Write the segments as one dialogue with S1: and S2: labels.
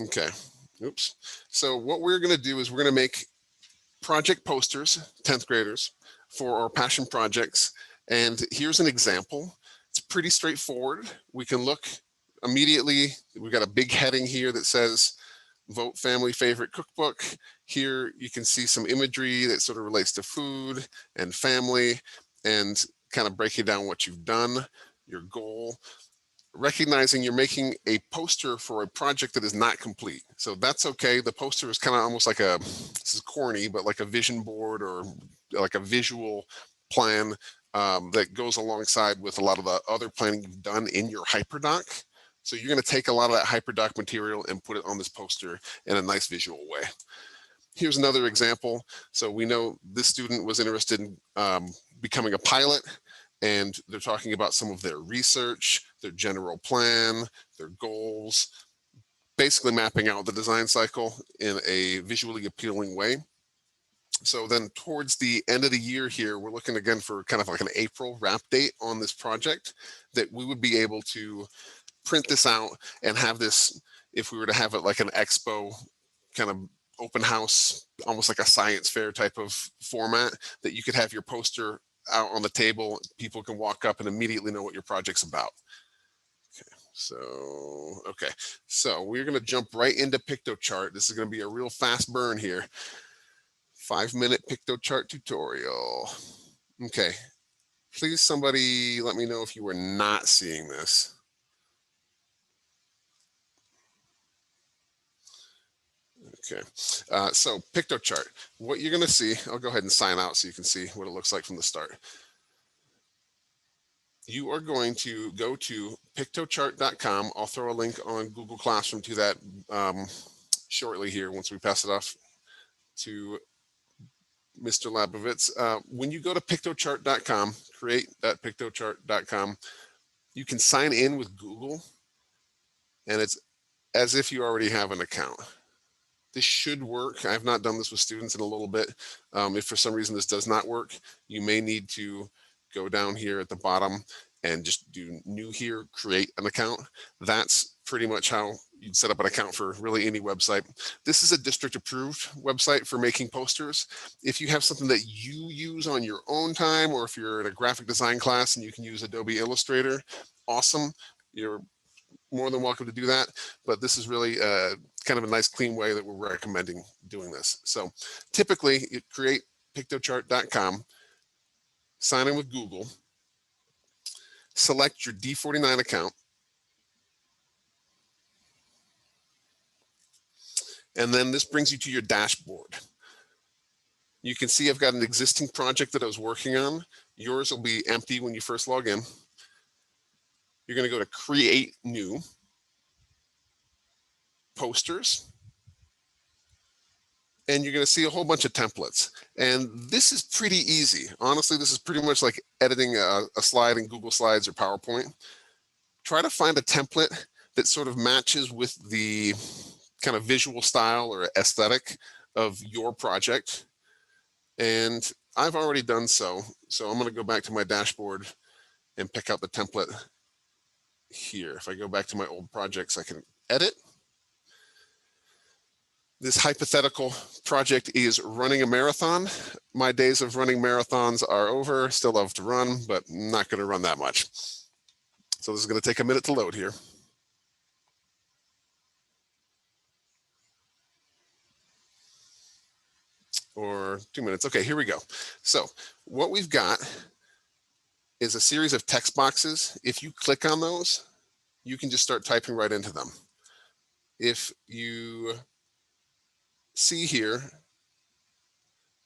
S1: Okay, oops. So what we're going to do is we're going to make project posters, 10th graders, for our passion projects. And here's an example. It's pretty straightforward. We can look immediately. We've got a big heading here that says vote family favorite cookbook. Here you can see some imagery that sort of relates to food and family and kind of breaking down what you've done, your goal, recognizing you're making a poster for a project that is not complete. So that's okay. The poster is kind of almost like this is corny, but like a vision board or like a visual plan that goes alongside with a lot of the other planning you've done in your hyperdoc. So you're going to take a lot of that hyperdoc material and put it on this poster in a nice visual way. Here's another example. So we know this student was interested in becoming a pilot, and they're talking about some of their research, their general plan, their goals, basically mapping out the design cycle in a visually appealing way. So then towards the end of the year here, we're looking again for kind of like an April wrap date on this project that we would be able to print this out and have this, if we were to have it like an expo kind of open house, almost like a science fair type of format, that you could have your poster out on the table. People can walk up and immediately know what your project's about. Okay, so we're going to jump right into Piktochart. This is going to be a real fast burn here. 5-minute Piktochart tutorial. Okay, please somebody let me know if you were not seeing this. Okay, so Piktochart, what you're going to see, I'll go ahead and sign out so you can see what it looks like from the start. You are going to go to piktochart.com. I'll throw a link on Google Classroom to that shortly here once we pass it off to Mr. Labovitz. When you go to piktochart.com, create.piktochart.com, you can sign in with Google, and it's as if you already have an account. This should work. I've not done this with students in a little bit. If for some reason this does not work, you may need to go down here at the bottom and just do new here, create an account. That's pretty much how you'd set up an account for really any website. This is a district approved website for making posters. If you have something that you use on your own time, or if you're in a graphic design class and you can use Adobe Illustrator, awesome. You're more than welcome to do that. But this is really kind of a nice clean way that we're recommending doing this. So typically you create piktochart.com, sign in with Google, select your D49 account, and then this brings you to your dashboard. You can see I've got an existing project that I was working on. Yours will be empty when you first log in. You're going to go to Create New, Posters, and you're going to see a whole bunch of templates. And this is pretty easy. Honestly, this is pretty much like editing a slide in Google Slides or PowerPoint. Try to find a template that sort of matches with the kind of visual style or aesthetic of your project. And I've already done so. So I'm going to go back to my dashboard and pick out the template here. If I go back to my old projects, I can edit. This hypothetical project is running a marathon. My days of running marathons are over. Still love to run, but not going to run that much. So this is going to take a minute to load here. Or 2 minutes. Okay, here we go. So what we've got is a series of text boxes. If you click on those, you can just start typing right into them. If you see here,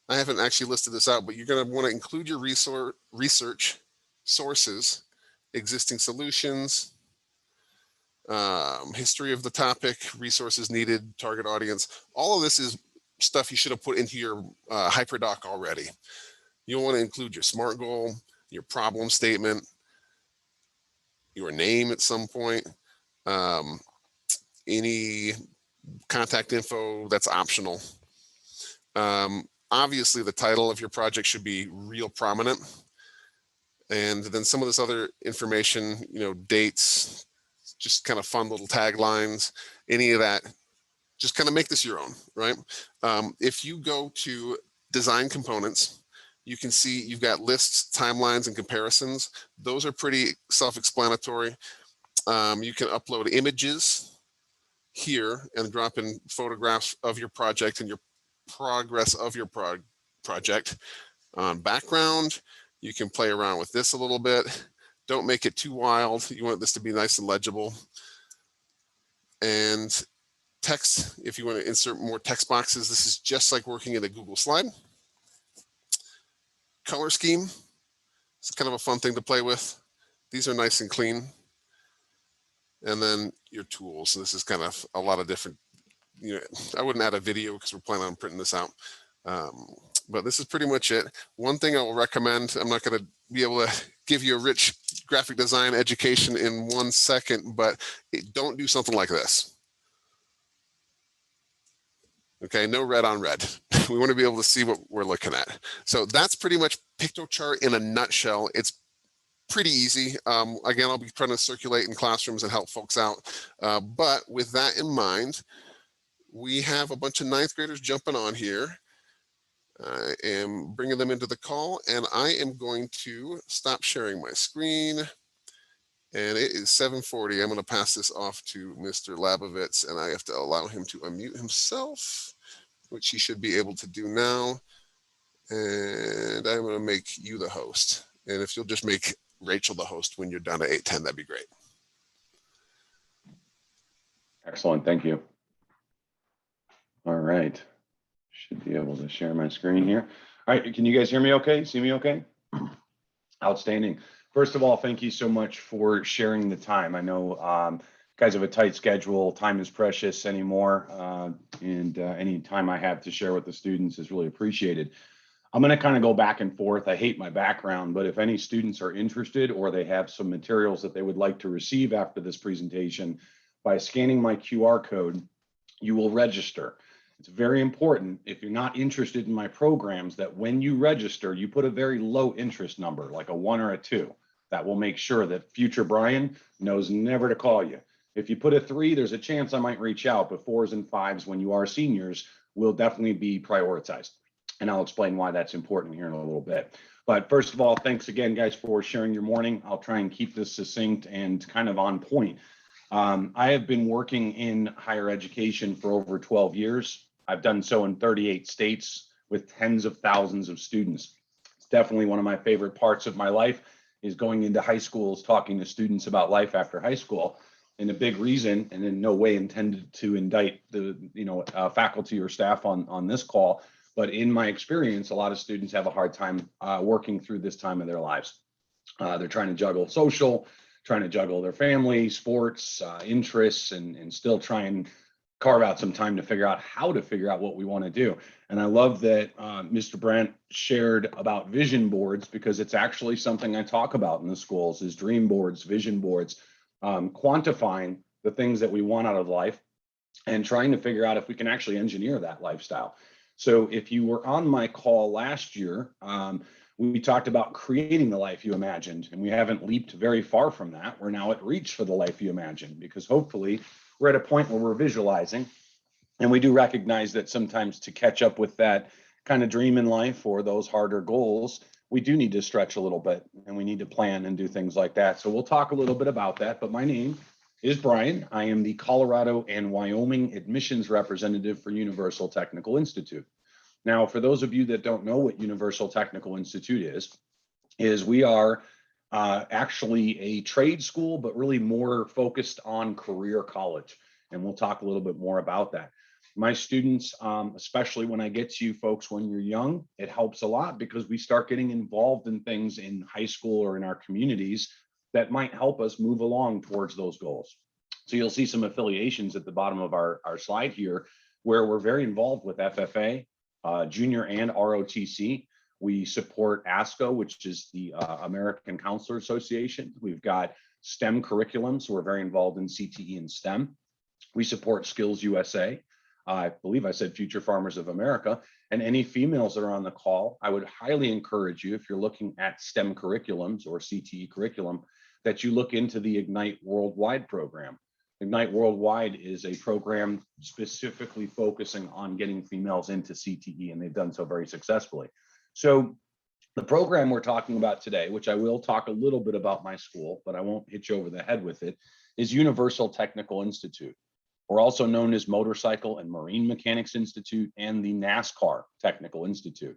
S1: I haven't actually listed this out, but you're going to want to include your research sources, existing solutions, history of the topic, resources needed, target audience. All of this is stuff you should have put into your hyperdoc already. You'll want to include your SMART goal, your problem statement, your name at some point, any contact info that's optional. Obviously, the title of your project should be real prominent. And then some of this other information, dates, just kind of fun little taglines, any of that just kind of make this your own, right? If you go to design components, you can see you've got lists, timelines, and comparisons. Those are pretty self-explanatory. You can upload images here and drop in photographs of your project and your progress of your project. On background, you can play around with this a little bit. Don't make it too wild. You want this to be nice and legible. And text, if you want to insert more text boxes, this is just like working in a Google slide. Color scheme, it's kind of a fun thing to play with. These are nice and clean. And then your tools. So this is kind of a lot of different, I wouldn't add a video because we're planning on printing this out. But this is pretty much it. One thing I will recommend, I'm not going to be able to give you a rich graphic design education in 1 second, but don't do something like this. Okay, no red on red. We want to be able to see what we're looking at. So that's pretty much Piktochart in a nutshell. It's pretty easy. Again, I'll be trying to circulate in classrooms and help folks out. But with that in mind, we have a bunch of 9th graders jumping on here. I am bringing them into the call, and I am going to stop sharing my screen. And it is 7:40. I'm going to pass this off to Mr. Labovitz, and I have to allow him to unmute himself, which he should be able to do now. And I'm going to make you the host. And if you'll just make Rachel the host when you're done at 8:10, that'd be great.
S2: Excellent, thank you. All right, should be able to share my screen here. All right, can you guys hear me okay? See me okay? Outstanding. First of all, thank you so much for sharing the time. I know guys have a tight schedule, time is precious anymore, and any time I have to share with the students is really appreciated. I'm going to kind of go back and forth. I hate my background, but if any students are interested or they have some materials that they would like to receive after this presentation, by scanning my QR code, you will register. It's very important, if you're not interested in my programs, that when you register, you put a very low interest number, like a 1 or a 2. That will make sure that future Brian knows never to call you. If you put a 3, there's a chance I might reach out, but 4s and 5s when you are seniors will definitely be prioritized. And I'll explain why that's important here in a little bit. But first of all, thanks again, guys, for sharing your morning. I'll try and keep this succinct and kind of on point. I have been working in higher education for over 12 years. I've done so in 38 states with tens of thousands of students. It's definitely one of my favorite parts of my life is going into high schools, talking to students about life after high school. And a big reason, and in no way intended to indict the faculty or staff on this call, but in my experience, a lot of students have a hard time working through this time of their lives. They're trying to juggle social, trying to juggle their family, sports, interests, and still try and carve out some time to figure out how to figure out what we want to do. And I love that Mr. Brandt shared about vision boards, because it's actually something I talk about in the schools is dream boards, vision boards, quantifying the things that we want out of life and trying to figure out if we can actually engineer that lifestyle. So if you were on my call last year, we talked about creating the life you imagined, and we haven't leaped very far from that. We're now at reach for the life you imagined, because hopefully we're at a point where we're visualizing, and we do recognize that sometimes to catch up with that kind of dream in life or those harder goals, we do need to stretch a little bit, and we need to plan and do things like that. So we'll talk a little bit about that, but my name is Brian. I am the Colorado and Wyoming admissions representative for Universal Technical Institute. Now, for those of you that don't know what Universal Technical Institute is we are actually a trade school, but really more focused on career college. And we'll talk a little bit more about that. My students, especially when I get to you folks when you're young, it helps a lot because we start getting involved in things in high school or in our communities that might help us move along towards those goals. So you'll see some affiliations at the bottom of our slide here where we're very involved with FFA, junior and ROTC. We support ASCO, which is the American Counselor Association. We've got STEM curriculum, so we're very involved in CTE and STEM. We support Skills USA. I believe I said Future Farmers of America. And any females that are on the call, I would highly encourage you, if you're looking at STEM curriculums or CTE curriculum, that you look into the Ignite Worldwide program. Ignite Worldwide is a program specifically focusing on getting females into CTE, and they've done so very successfully. So the program we're talking about today, which I will talk a little bit about my school, but I won't hit you over the head with it, is Universal Technical Institute. We're also known as Motorcycle and Marine Mechanics Institute and the NASCAR Technical Institute.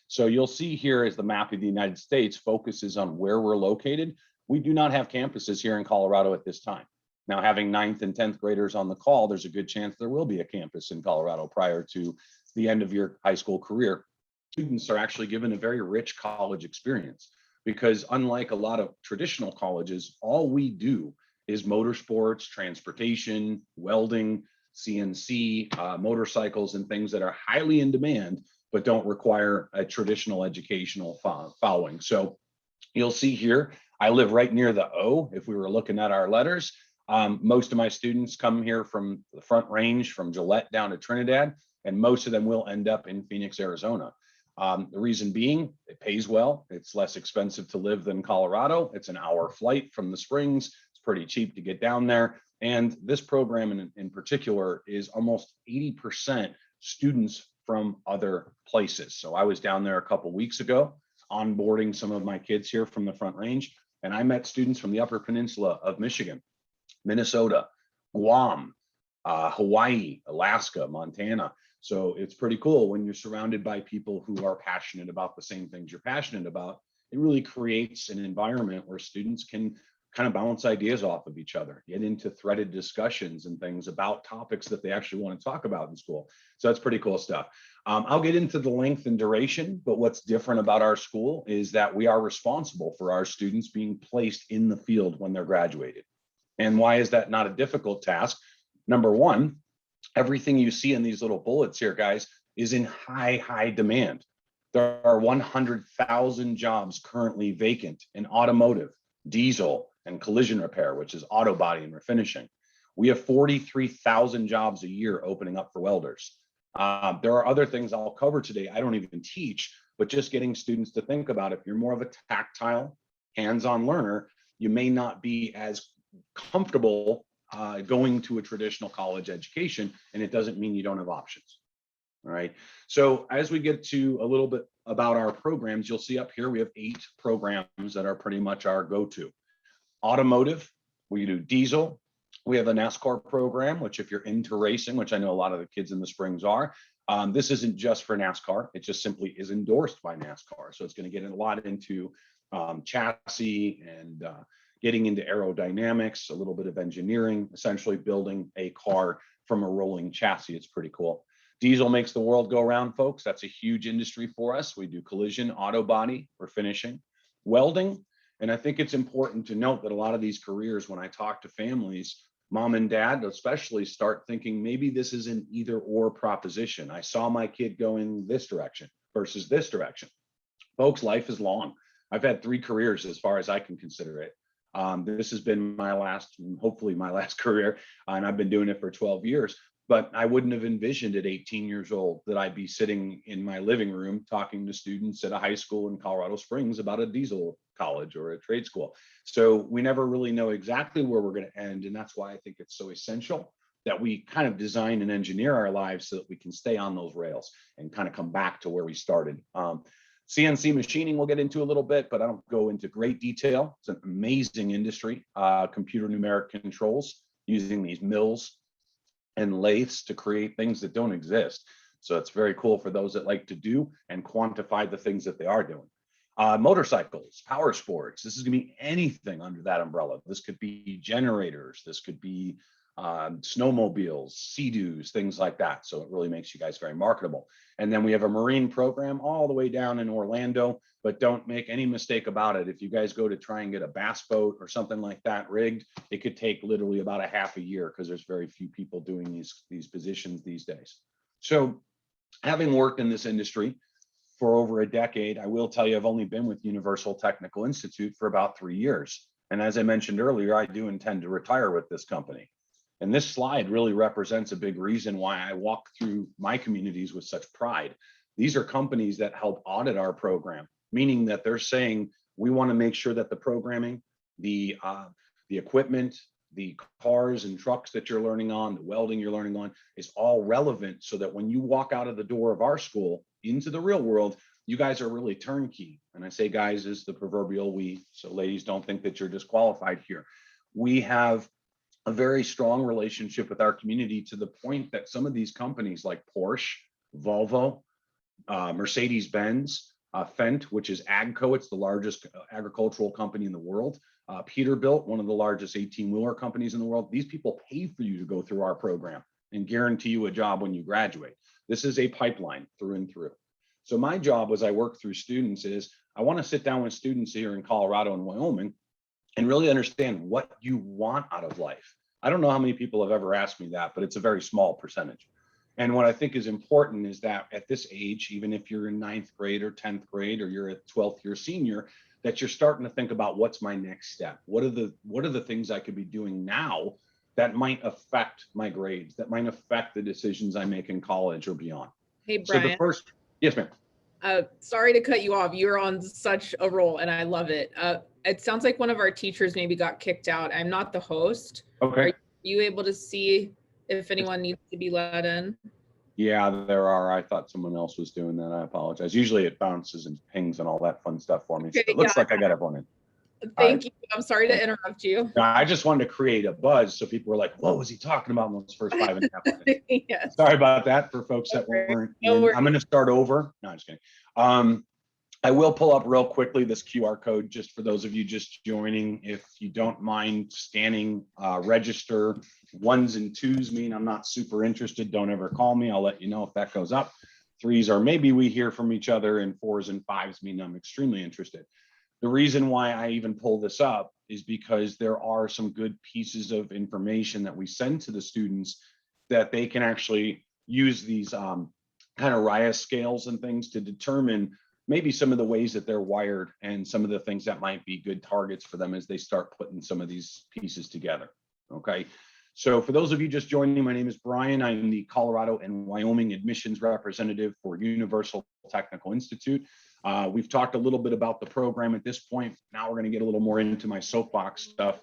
S2: So you'll see here as the map of the United States focuses on where we're located. We do not have campuses here in Colorado at this time. Now, having 9th and 10th graders on the call, there's a good chance there will be a campus in Colorado prior to the end of your high school career. Students are actually given a very rich college experience because unlike a lot of traditional colleges, all we do is motorsports, transportation, welding, CNC, motorcycles, and things that are highly in demand, but don't require a traditional educational following. So you'll see here, I live right near the O, if we were looking at our letters. Most of my students come here from the Front Range, from Gillette down to Trinidad, and most of them will end up in Phoenix, Arizona. The reason being, it pays well. It's less expensive to live than Colorado. It's an hour flight from the Springs. It's pretty cheap to get down there. And this program in particular is almost 80% students from other places. So I was down there a couple of weeks ago, onboarding some of my kids here from the Front Range, and I met students from the Upper Peninsula of Michigan, Minnesota, Guam, Hawaii, Alaska, Montana. So it's pretty cool when you're surrounded by people who are passionate about the same things you're passionate about. It really creates an environment where students can kind of bounce ideas off of each other, get into threaded discussions and things about topics that they actually want to talk about in school. So that's pretty cool stuff. I'll get into the length and duration, but what's different about our school is that we are responsible for our students being placed in the field when they're graduated. And why is that not a difficult task? Number one, everything you see in these little bullets here, guys, is in high demand. There are 100,000 jobs currently vacant in automotive, diesel, and collision repair, which is auto body and refinishing. We have 43,000 jobs a year opening up for welders. There are other things I'll cover today I don't even teach, but just getting students to think about, if you're more of a tactile, hands-on learner, you may not be as comfortable going to a traditional college education, and it doesn't mean you don't have options. All right. So as we get to a little bit about our programs, you'll see up here we have 8 programs that are pretty much our go-to. Automotive, we do diesel. We have a NASCAR program, which if you're into racing, which I know a lot of the kids in the Springs are, this isn't just for NASCAR. It just simply is endorsed by NASCAR. So it's going to get a lot into chassis and getting into aerodynamics, a little bit of engineering, essentially building a car from a rolling chassis. It's pretty cool. Diesel makes the world go round, folks. That's a huge industry for us. We do collision, auto body, refinishing, welding. And I think it's important to note that a lot of these careers, when I talk to families, mom and dad especially, start thinking maybe this is an either or proposition. I saw my kid go in this direction versus this direction. Folks, life is long. I've had 3 careers as far as I can consider it. This has been my last, hopefully my last career, and I've been doing it for 12 years. But I wouldn't have envisioned at 18 years old that I'd be sitting in my living room talking to students at a high school in Colorado Springs about a diesel college or a trade school. So we never really know exactly where we're going to end. And that's why I think it's so essential that we kind of design and engineer our lives so that we can stay on those rails and kind of come back to where we started. CNC machining we'll get into a little bit, but I don't go into great detail. It's an amazing industry, computer numeric controls using these mills and lathes to create things that don't exist. So it's very cool for those that like to do and quantify the things that they are doing. Motorcycles, power sports, this is gonna be anything under that umbrella. This could be generators, this could be snowmobiles, Sea-Doos, things like that. So it really makes you guys very marketable. And then we have a marine program all the way down in Orlando, but don't make any mistake about it. If you guys go to try and get a bass boat or something like that rigged, it could take literally about a half a year because there's very few people doing these positions these days. So having worked in this industry for over a decade, I will tell you, I've only been with Universal Technical Institute for about 3 years. And as I mentioned earlier, I do intend to retire with this company. And this slide really represents a big reason why I walk through my communities with such pride. These are companies that help audit our program, meaning that they're saying, we want to make sure that the programming, the equipment, the cars and trucks that you're learning on, the welding you're learning on is all relevant so that when you walk out of the door of our school into the real world, you guys are really turnkey. And I say guys is the proverbial we, so ladies don't think that you're disqualified here. We have a very strong relationship with our community to the point that some of these companies like Porsche, Volvo, Mercedes-Benz, Fendt, which is Agco, it's the largest agricultural company in the world. Peterbilt, one of the largest 18-wheeler companies in the world. These people pay for you to go through our program and guarantee you a job when you graduate. This is a pipeline through and through. So my job as I work through students is I want to sit down with students here in Colorado and Wyoming and really understand what you want out of life. I don't know how many people have ever asked me that, but it's a very small percentage. And what I think is important is that at this age, even if you're in 9th grade or 10th grade, or you're a 12th year senior, that you're starting to think about what's my next step? What are the things I could be doing now that might affect my grades, that might affect the decisions I make in college or beyond?
S3: Hey, Brian.
S2: So the first, yes, ma'am.
S3: Sorry to cut you off. You're on such a roll and I love it. It sounds like one of our teachers maybe got kicked out. I'm not the host.
S2: Okay.
S3: Are you able to see if anyone needs to be let in?
S2: Yeah, there are. I thought someone else was doing that. I apologize. Usually it bounces and pings and all that fun stuff for me. So it looks like I got everyone in.
S3: Thank you. I'm sorry to interrupt you.
S2: No, I just wanted to create a buzz so people were like, what was he talking about in those first 5.5 minutes?
S3: Yes.
S2: Sorry about that for folks that weren't.
S3: No
S2: I'm going to start over. No, I'm just kidding. I will pull up real quickly this QR code just for those of you just joining. If you don't mind scanning, register. 1s and 2s mean I'm not super interested. Don't ever call me. I'll let you know if that goes up. 3s are maybe we hear from each other, and 4s and 5s mean I'm extremely interested. The reason why I even pull this up is because there are some good pieces of information that we send to the students that they can actually use these kind of RIAS scales and things to determine maybe some of the ways that they're wired and some of the things that might be good targets for them as they start putting some of these pieces together. Okay. So for those of you just joining, my name is Brian. I'm the Colorado and Wyoming admissions representative for Universal Technical Institute. We've talked a little bit about the program at this point. Now we're going to get a little more into my soapbox stuff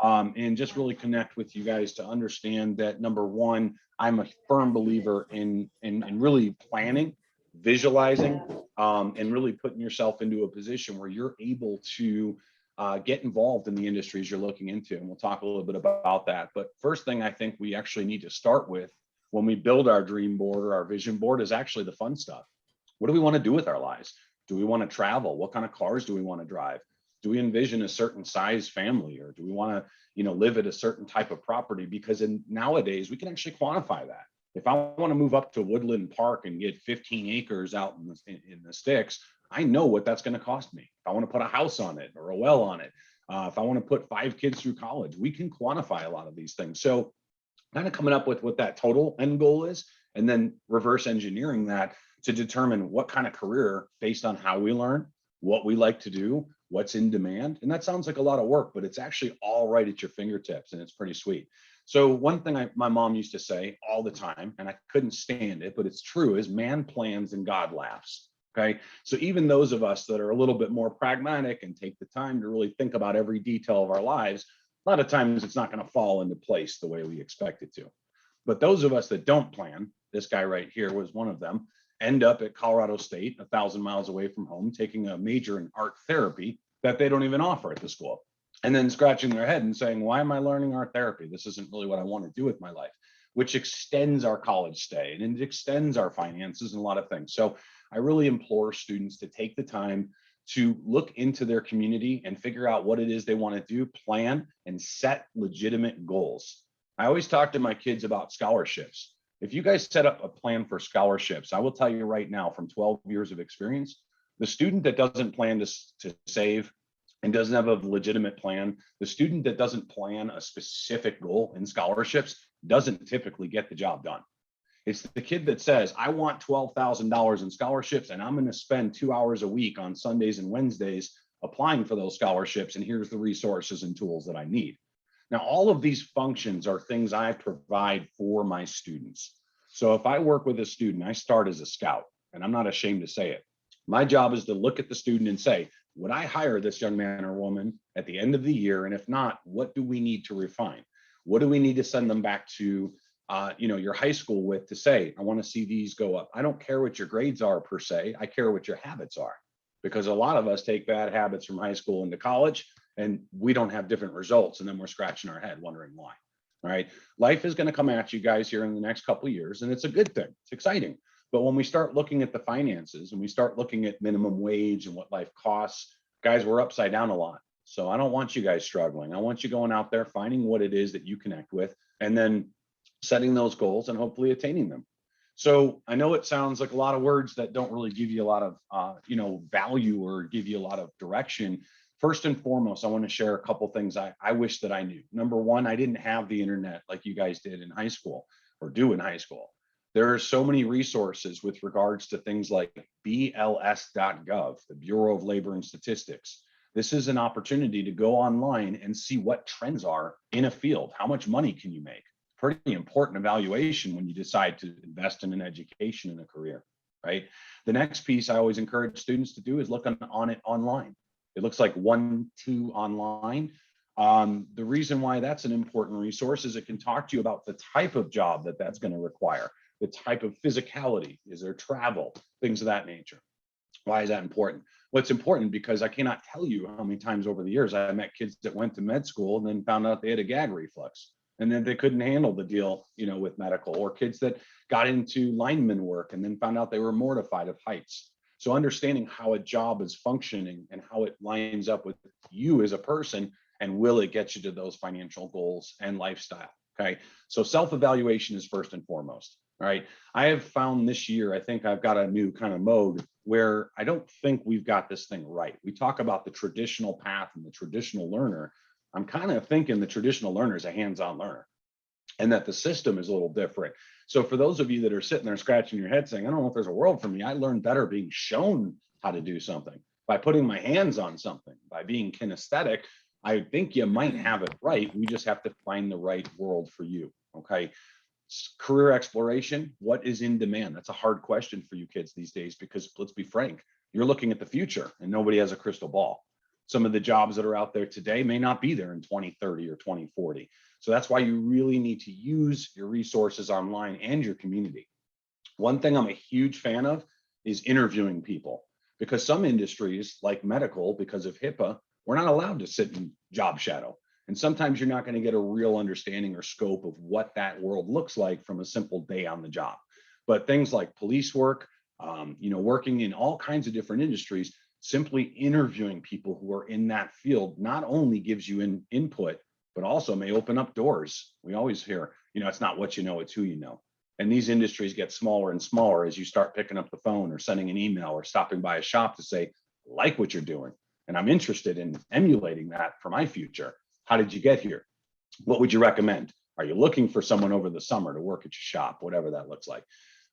S2: and just really connect with you guys to understand that, number one, I'm a firm believer in really planning, visualizing, and really putting yourself into a position where you're able to get involved in the industries you're looking into. And we'll talk a little bit about that. But first thing I think we actually need to start with when we build our dream board or our vision board is actually the fun stuff. What do we want to do with our lives? Do we want to travel? What kind of cars do we want to drive? Do we envision a certain size family, or do we want to, live at a certain type of property? Because nowadays we can actually quantify that. If I want to move up to Woodland Park and get 15 acres out in the sticks, I know what that's going to cost me. If I want to put a house on it or a well on it, if I want to put 5 kids through college, we can quantify a lot of these things. So kind of coming up with what that total end goal is, and then reverse engineering that to determine what kind of career based on how we learn, what we like to do, what's in demand. And that sounds like a lot of work, but it's actually all right at your fingertips, and it's pretty sweet. So one thing my mom used to say all the time, and I couldn't stand it, but it's true, is man plans and God laughs. Okay. So even those of us that are a little bit more pragmatic and take the time to really think about every detail of our lives, a lot of times it's not going to fall into place the way we expect it to. But those of us that don't plan, this guy right here was one of them, end up at Colorado State, 1,000 miles away from home, taking a major in art therapy that they don't even offer at the school. And then scratching their head and saying, why am I learning art therapy? This isn't really what I want to do with my life, which extends our college stay and it extends our finances and a lot of things. So I really implore students to take the time to look into their community and figure out what it is they want to do, plan, and set legitimate goals. I always talk to my kids about scholarships. If you guys set up a plan for scholarships, I will tell you right now from 12 years of experience, the student that doesn't plan to save and doesn't have a legitimate plan, the student that doesn't plan a specific goal in scholarships doesn't typically get the job done. It's the kid that says, I want $12,000 in scholarships and I'm going to spend 2 hours a week on Sundays and Wednesdays applying for those scholarships. And here's the resources and tools that I need. Now, all of these functions are things I provide for my students. So if I work with a student, I start as a scout, and I'm not ashamed to say it. My job is to look at the student and say, would I hire this young man or woman at the end of the year? And if not, what do we need to refine? What do we need to send them back to your high school with to say, I want to see these go up? I don't care what your grades are per se. I care what your habits are, because a lot of us take bad habits from high school into college and we don't have different results. And then we're scratching our head wondering why. All right. Life is going to come at you guys here in the next couple of years, and it's a good thing. It's exciting. But when we start looking at the finances and we start looking at minimum wage and what life costs, guys, we're upside down a lot. So I don't want you guys struggling. I want you going out there, finding what it is that you connect with, and then setting those goals and hopefully attaining them. So I know it sounds like a lot of words that don't really give you a lot of, value or give you a lot of direction. First and foremost, I want to share a couple things I wish that I knew. Number one, I didn't have the internet like you guys did in high school or do in high school. There are so many resources with regards to things like BLS.gov, the Bureau of Labor and Statistics. This is an opportunity to go online and see what trends are in a field. How much money can you make? Pretty important evaluation when you decide to invest in an education and a career, right? The next piece I always encourage students to do is look on it online. It looks like 1-2 online. The reason why that's an important resource is it can talk to you about the type of job that's going to require, the type of physicality, is there travel, things of that nature. Why is that important? Well, it's important because I cannot tell you how many times over the years I met kids that went to med school and then found out they had a gag reflex, and then they couldn't handle the deal, with medical, or kids that got into lineman work and then found out they were mortified of heights. So understanding how a job is functioning and how it lines up with you as a person, and will it get you to those financial goals and lifestyle? Okay. So self-evaluation is first and foremost. All right. I have found this year, I think I've got a new kind of mode where I don't think we've got this thing right. We talk about the traditional path and the traditional learner. I'm kind of thinking the traditional learner is a hands-on learner, and that the system is a little different. So for those of you that are sitting there scratching your head saying, I don't know if there's a world for me, I learn better being shown how to do something, by putting my hands on something, by being kinesthetic. I think you might have it right. We just have to find the right world for you. Okay. Career exploration, what is in demand? That's a hard question for you kids these days, because let's be frank, you're looking at the future and nobody has a crystal ball. Some of the jobs that are out there today may not be there in 2030 or 2040. So that's why you really need to use your resources online and your community. One thing I'm a huge fan of is interviewing people, because some industries like medical, because of HIPAA, we're not allowed to sit and job shadow. And sometimes you're not going to get a real understanding or scope of what that world looks like from a simple day on the job. But things like police work, working in all kinds of different industries, simply interviewing people who are in that field not only gives you input, but also may open up doors. We always hear, it's not what you know, it's who you know. And these industries get smaller and smaller as you start picking up the phone or sending an email or stopping by a shop to say, like what you're doing, and I'm interested in emulating that for my future. How did you get here? What would you recommend? Are you looking for someone over the summer to work at your shop, whatever that looks like?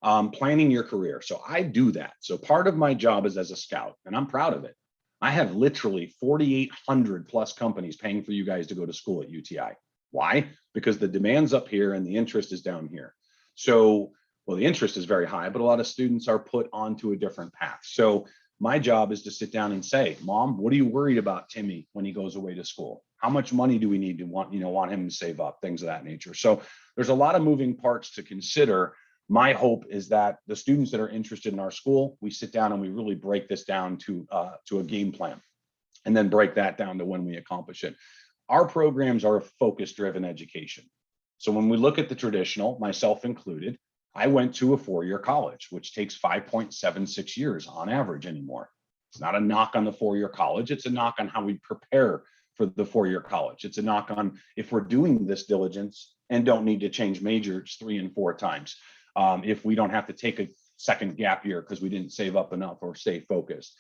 S2: Planning your career. So I do that. So part of my job is as a scout, and I'm proud of it. I have literally 4,800 plus companies paying for you guys to go to school at UTI. Why? Because the demand's up here and the interest is down here. So, the interest is very high, but a lot of students are put onto a different path. So my job is to sit down and say, Mom, what are you worried about Timmy when he goes away to school? How much money do we need to want him to save up? Things of that nature. So there's a lot of moving parts to consider. My hope is that the students that are interested in our school, we sit down and we really break this down to a game plan, and then break that down to when we accomplish it. Our programs are a focus-driven education. So when we look at the traditional, myself included, I went to a 4-year college, which takes 5.76 years on average anymore. It's not a knock on the 4-year college. It's a knock on how we prepare for the 4-year college. It's a knock on if we're doing this diligence and don't need to change majors 3 and 4 times. If we don't have to take a second gap year because we didn't save up enough or stay focused.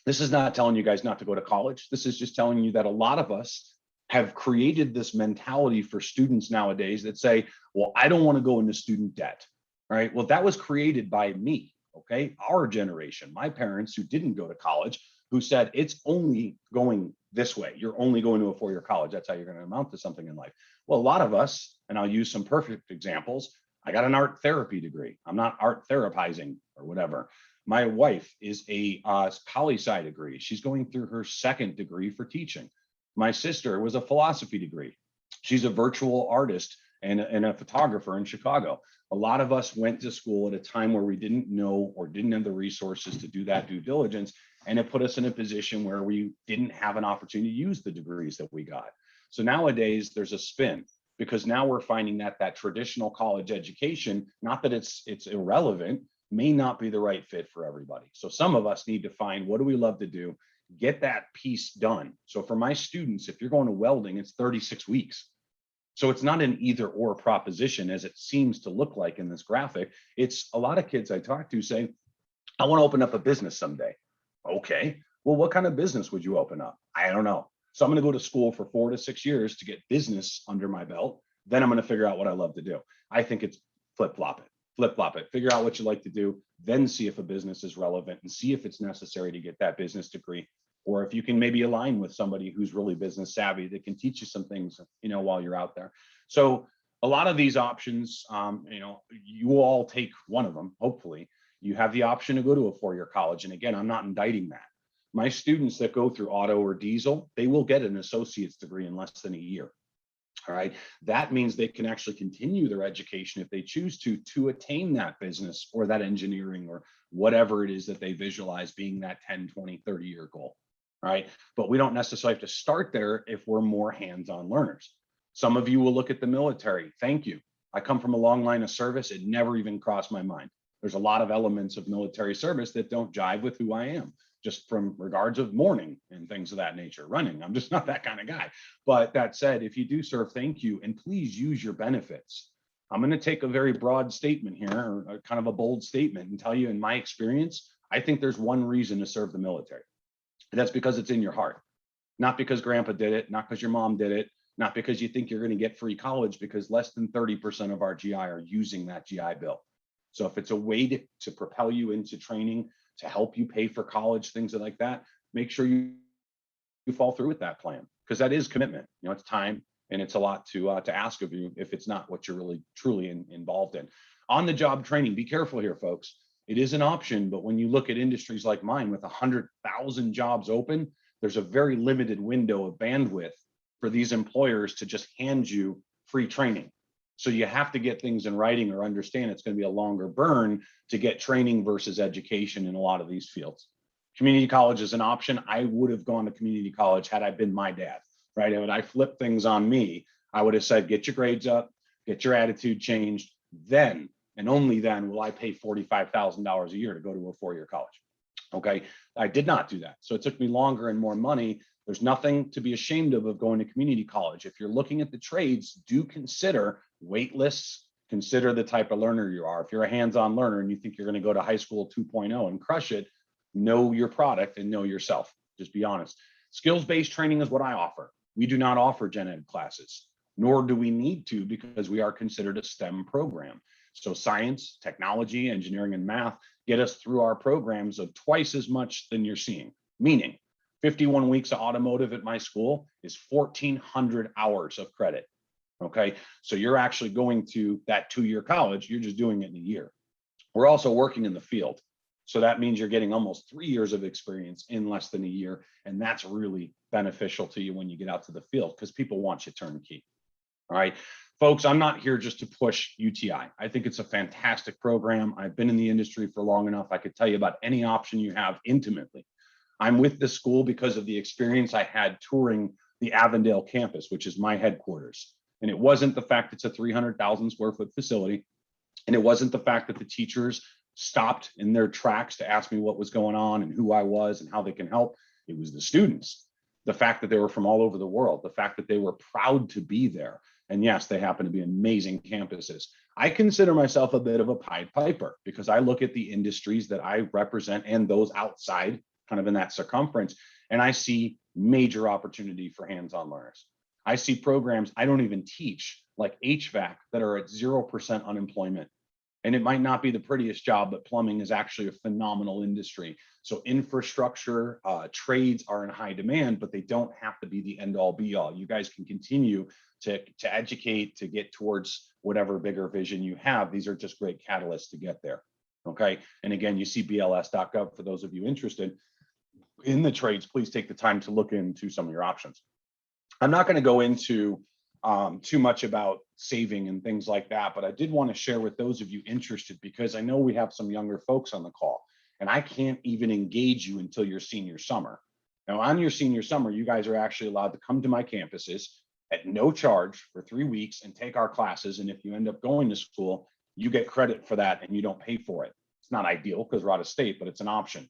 S2: This is not telling you guys not to go to college. This is just telling you that a lot of us have created this mentality for students nowadays that say, well, I don't want to go into student debt, right? Well, that was created by me, okay? Our generation, my parents who didn't go to college, who said, it's only going this way. You're only going to a 4-year college. That's how you're going to amount to something in life. Well, a lot of us, and I'll use some perfect examples. I got an art therapy degree. I'm not art therapizing or whatever. My wife is a poli-sci degree. She's going through her 2nd degree for teaching. My sister was a philosophy degree. She's a virtual artist and a photographer in Chicago. A lot of us went to school at a time where we didn't know or didn't have the resources to do that due diligence. And it put us in a position where we didn't have an opportunity to use the degrees that we got. So nowadays there's a spin, because now we're finding that that traditional college education, not that it's irrelevant, may not be the right fit for everybody. So some of us need to find, what do we love to do? Get that piece done. So for my students, if you're going to welding, it's 36 weeks. So it's not an either or proposition as it seems to look like in this graphic. It's a lot of kids I talk to say, I want to open up a business someday. Okay, well, what kind of business would you open up? I don't know. So I'm going to go to school for 4 to 6 years to get business under my belt. Then I'm going to figure out what I love to do. I think it's flip-flop it, figure out what you like to do, then see if a business is relevant and see if it's necessary to get that business degree, or if you can maybe align with somebody who's really business savvy that can teach you some things, while you're out there. So a lot of these options, you all take one of them. Hopefully you have the option to go to a 4-year college. And again, I'm not indicting that. My students that go through auto or diesel, they will get an associate's degree in less than a year. All right. That means they can actually continue their education if they choose to attain that business or that engineering or whatever it is that they visualize being that 10, 20, 30-year goal. All right. But we don't necessarily have to start there if we're more hands-on learners. Some of you will look at the military. Thank you. I come from a long line of service. It never even crossed my mind. There's a lot of elements of military service that don't jive with who I am, just from regards of mourning and things of that nature, running. I'm just not that kind of guy. But that said, if you do serve, thank you. And please use your benefits. I'm going to take a very broad statement here, or kind of a bold statement, and tell you, in my experience, I think there's one reason to serve the military. And that's because it's in your heart. Not because grandpa did it, not because your mom did it, not because you think you're going to get free college, because less than 30% of our GI are using that GI Bill. So if it's a way to propel you into training, to help you pay for college, things like that, make sure you fall through with that plan, because that is commitment. It's time, and it's a lot to ask of you if it's not what you're really truly involved in. On the job training, be careful here, folks. It is an option, but when you look at industries like mine with 100,000 jobs open, there's a very limited window of bandwidth for these employers to just hand you free training. So you have to get things in writing or understand it's going to be a longer burn to get training versus education in a lot of these fields. Community college is an option. I would have gone to community college had I been my dad, right? And when I flipped things on me, I would have said, get your grades up, get your attitude changed. Then, and only then, will I pay $45,000 a year to go to a 4-year college. Okay, I did not do that. So it took me longer and more money. There's nothing to be ashamed of going to community college. If you're looking at the trades, do consider wait lists, consider the type of learner you are. If you're a hands-on learner and you think you're going to go to high school 2.0 and crush it, know your product and know yourself. Just be honest. Skills-based training is what I offer. We do not offer gen ed classes, nor do we need to, because we are considered a STEM program. So science, technology, engineering, and math get us through our programs of twice as much than you're seeing. Meaning 51 weeks of automotive at my school is 1,400 hours of credit. Okay, so you're actually going to that 2-year college, you're just doing it in a year. We're also working in the field. So that means you're getting almost 3 years of experience in less than a year. And that's really beneficial to you when you get out to the field, because people want you turnkey. All right, folks, I'm not here just to push UTI. I think it's a fantastic program. I've been in the industry for long enough. I could tell you about any option you have intimately. I'm with this school because of the experience I had touring the Avondale campus, which is my headquarters. And it wasn't the fact it's a 300,000 square foot facility. And it wasn't the fact that the teachers stopped in their tracks to ask me what was going on and who I was and how they can help. It was the students, the fact that they were from all over the world, the fact that they were proud to be there. And yes, they happen to be amazing campuses. I consider myself a bit of a Pied Piper because I look at the industries that I represent and those outside, kind of in that circumference, and I see major opportunity for hands-on learners. I see programs I don't even teach, like HVAC, that are at 0% unemployment. And it might not be the prettiest job, but plumbing is actually a phenomenal industry. So infrastructure, trades are in high demand, but they don't have to be the end all be all. You guys can continue to educate, to get towards whatever bigger vision you have. These are just great catalysts to get there. Okay. And again, you see bls.gov for those of you interested in the trades. Please take the time to look into some of your options. I'm not going to go into too much about saving and things like that, but I did want to share with those of you interested, because I know we have some younger folks on the call, and I can't even engage you until your senior summer. Now, on your senior summer, you guys are actually allowed to come to my campuses at no charge for 3 weeks and take our classes. And if you end up going to school, you get credit for that and you don't pay for it. It's not ideal because we're out of state, but it's an option.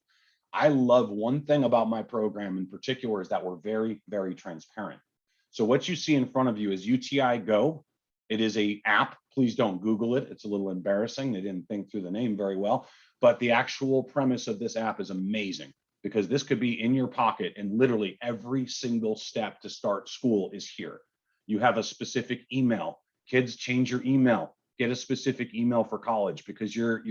S2: I love one thing about my program in particular is that we're very, very transparent. So what you see in front of you is UTI Go. It is an app. Please don't Google it. It's a little embarrassing. They didn't think through the name very well, but the actual premise of this app is amazing, because this could be in your pocket and literally every single step to start school is here. You have a specific email. Kids, change your email. Get a specific email for college, because your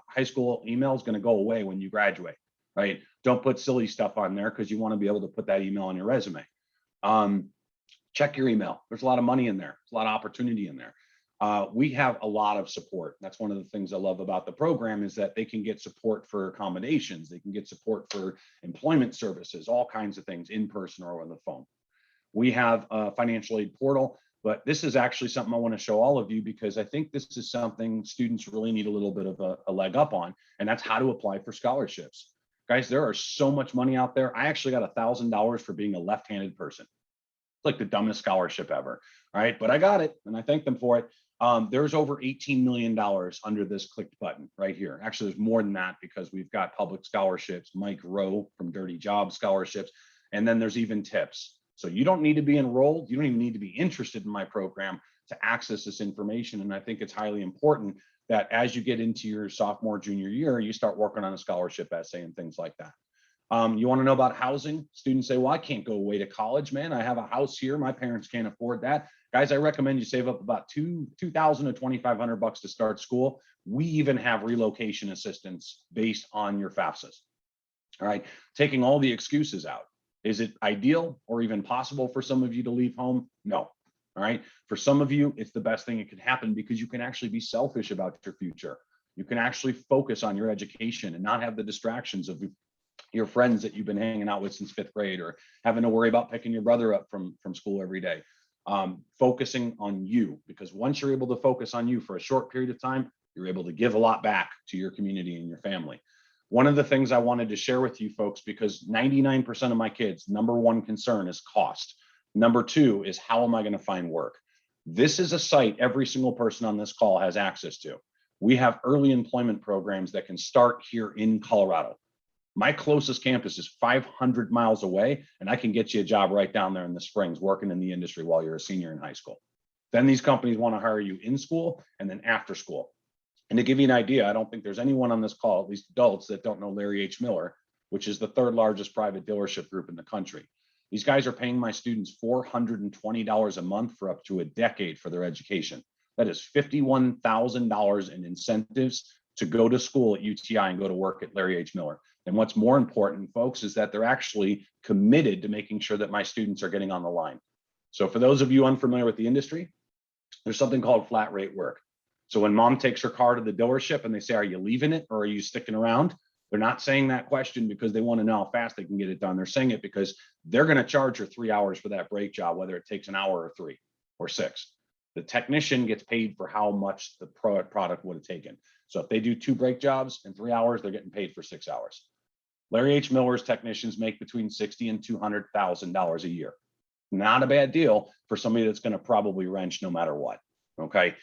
S2: high school email is going to go away when you graduate, right? Don't put silly stuff on there, because you want to be able to put that email on your resume. Check your email. There's a lot of money in there. There's a lot of opportunity in there. We have a lot of support. That's one of the things I love about the program, is that they can get support for accommodations. They can get support for employment services, all kinds of things, in person or on the phone. We have a financial aid portal, but this is actually something I want to show all of you, because I think this is something students really need a little bit of a leg up on, and that's how to apply for scholarships. Guys, there are so much money out there. I actually got $1,000 for being a left-handed person. It's like the dumbest scholarship ever. All right, but I got it, and I thank them for it. There's over $18 million under this clicked button right here. Actually, there's more than that, because we've got public scholarships, Mike Rowe from Dirty Jobs scholarships, and then there's even tips. So you don't need to be enrolled. You don't even need to be interested in my program to access this information. And I think it's highly important that as you get into your sophomore, junior year, you start working on a scholarship essay and things like that. You want to know about housing? Students say, well, I can't go away to college, man. I have a house here. My parents can't afford that. Guys, I recommend you save up about $2,000 to $2,500 to start school. We even have relocation assistance based on your FAFSAs. All right, taking all the excuses out. Is it ideal or even possible for some of you to leave home? No. All right. For some of you, it's the best thing that could happen, because you can actually be selfish about your future. You can actually focus on your education and not have the distractions of your friends that you've been hanging out with since 5th grade, or having to worry about picking your brother up from school every day. Focusing on you, because once you're able to focus on you for a short period of time, you're able to give a lot back to your community and your family. One of the things I wanted to share with you folks, because 99% of my kids, number one concern is cost. Number two is, how am I going to find work? This is a site every single person on this call has access to. We have early employment programs that can start here in Colorado. My closest campus is 500 miles away, and I can get you a job right down there in the Springs, working in the industry while you're a senior in high school. Then these companies want to hire you in school and then after school. And to give you an idea, I don't think there's anyone on this call, at least adults, that don't know Larry H. Miller, which is the 3rd largest private dealership group in the country. These guys are paying my students $420 a month for up to a decade for their education. That is $51,000 in incentives to go to school at UTI and go to work at Larry H. Miller. And what's more important, folks, is that they're actually committed to making sure that my students are getting on the line. So for those of you unfamiliar with the industry, there's something called flat rate work. So when mom takes her car to the dealership and they say, are you leaving it or are you sticking around? They're not saying that question because they want to know how fast they can get it done. They're saying it because they're going to charge her 3 hours for that brake job, whether it takes an hour or 3 or 6. The technician gets paid for how much the product would have taken. So if they do 2 brake jobs in 3 hours, they're getting paid for 6 hours. Larry H. Miller's technicians make between $60,000 and $200,000 a year. Not a bad deal for somebody that's going to probably wrench no matter what. Okay.